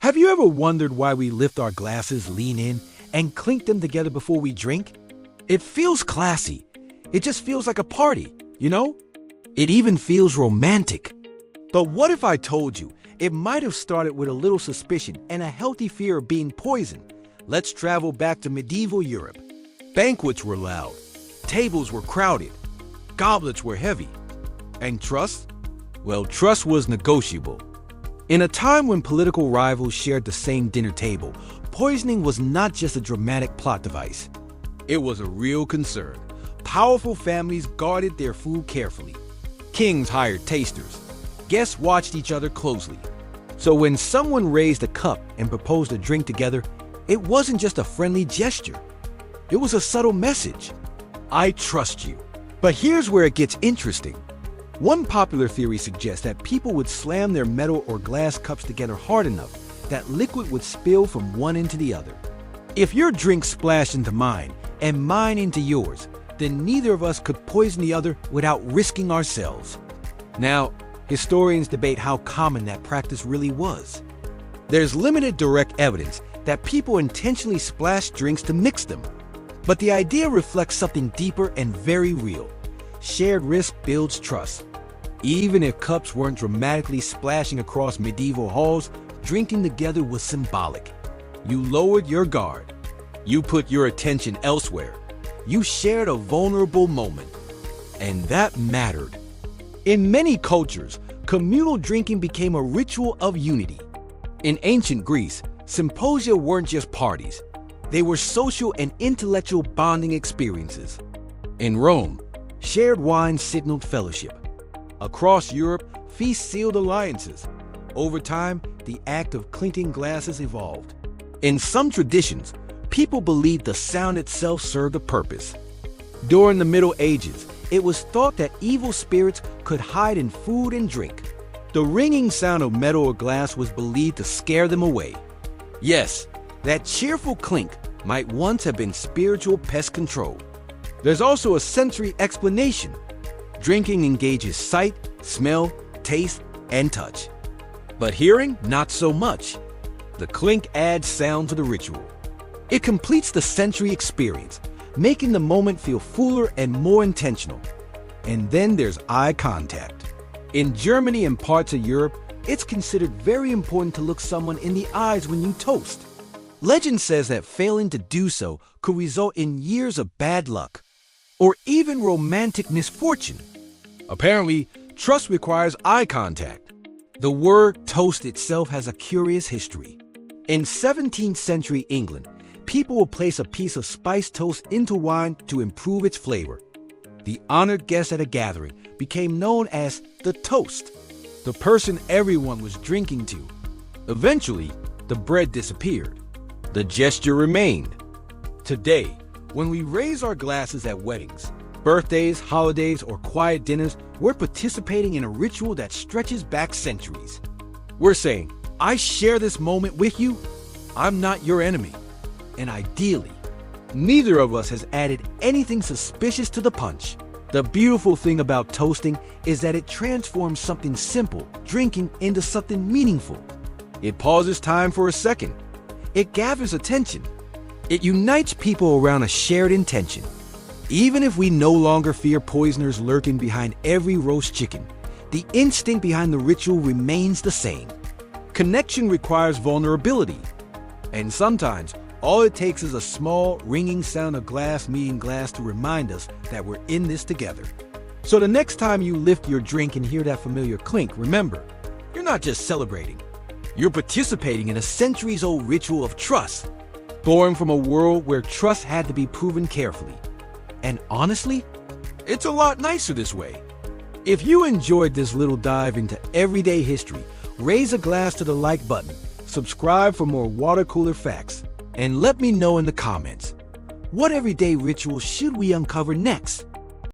Have you ever wondered why we lift our glasses, lean in, and clink them together before we drink? It feels classy. It just feels like a party, you know? It even feels romantic. But what if I told you it might have started with a little suspicion and a healthy fear of being poisoned? Let's travel back to medieval Europe. Banquets were loud, tables were crowded, goblets were heavy. And trust? Well, trust was negotiable. In a time when political rivals shared the same dinner table, poisoning was not just a dramatic plot device. It was a real concern. Powerful families guarded their food carefully. Kings hired tasters. Guests watched each other closely. So when someone raised a cup and proposed a drink together, it wasn't just a friendly gesture. It was a subtle message. I trust you. But here's where it gets interesting. One popular theory suggests that people would slam their metal or glass cups together hard enough that liquid would spill from one into the other. If your drink splashed into mine and mine into yours, then neither of us could poison the other without risking ourselves. Now, historians debate how common that practice really was. There's limited direct evidence that people intentionally splashed drinks to mix them. But the idea reflects something deeper and very real. Shared risk builds trust. Even if cups weren't dramatically splashing across medieval halls, drinking together was symbolic. You lowered your guard. You put your attention elsewhere. You shared a vulnerable moment. And that mattered. In many cultures, communal drinking became a ritual of unity. In ancient Greece, symposia weren't just parties. They were social and intellectual bonding experiences. In Rome, shared wine signaled fellowship. Across Europe, feasts sealed alliances. Over time, the act of clinking glasses evolved. In some traditions, people believed the sound itself served a purpose. During the Middle Ages, it was thought that evil spirits could hide in food and drink. The ringing sound of metal or glass was believed to scare them away. Yes, that cheerful clink might once have been spiritual pest control. There's also a sensory explanation. Drinking engages sight, smell, taste, and touch. But hearing, not so much. The clink adds sound to the ritual. It completes the sensory experience, making the moment feel fuller and more intentional. And then there's eye contact. In Germany and parts of Europe, it's considered very important to look someone in the eyes when you toast. Legend says that failing to do so could result in years of bad luck, or even romantic misfortune. Apparently, trust requires eye contact. The word toast itself has a curious history. In 17th century England, people would place a piece of spiced toast into wine to improve its flavor. The honored guest at a gathering became known as the toast, the person everyone was drinking to. Eventually, the bread disappeared. The gesture remained. Today, when we raise our glasses at weddings, birthdays, holidays, or quiet dinners, we're participating in a ritual that stretches back centuries. We're saying, I share this moment with you. I'm not your enemy. And ideally, neither of us has added anything suspicious to the punch. The beautiful thing about toasting is that it transforms something simple, drinking, into something meaningful. It pauses time for a second. It gathers attention. It unites people around a shared intention. Even if we no longer fear poisoners lurking behind every roast chicken, the instinct behind the ritual remains the same. Connection requires vulnerability. And sometimes, all it takes is a small, ringing sound of glass meeting glass to remind us that we're in this together. So the next time you lift your drink and hear that familiar clink, remember, you're not just celebrating. You're participating in a centuries-old ritual of trust, born from a world where trust had to be proven carefully. And honestly, it's a lot nicer this way. If you enjoyed this little dive into everyday history, raise a glass to the like button, subscribe for more Watercooler Facts, and let me know in the comments, what everyday rituals should we uncover next?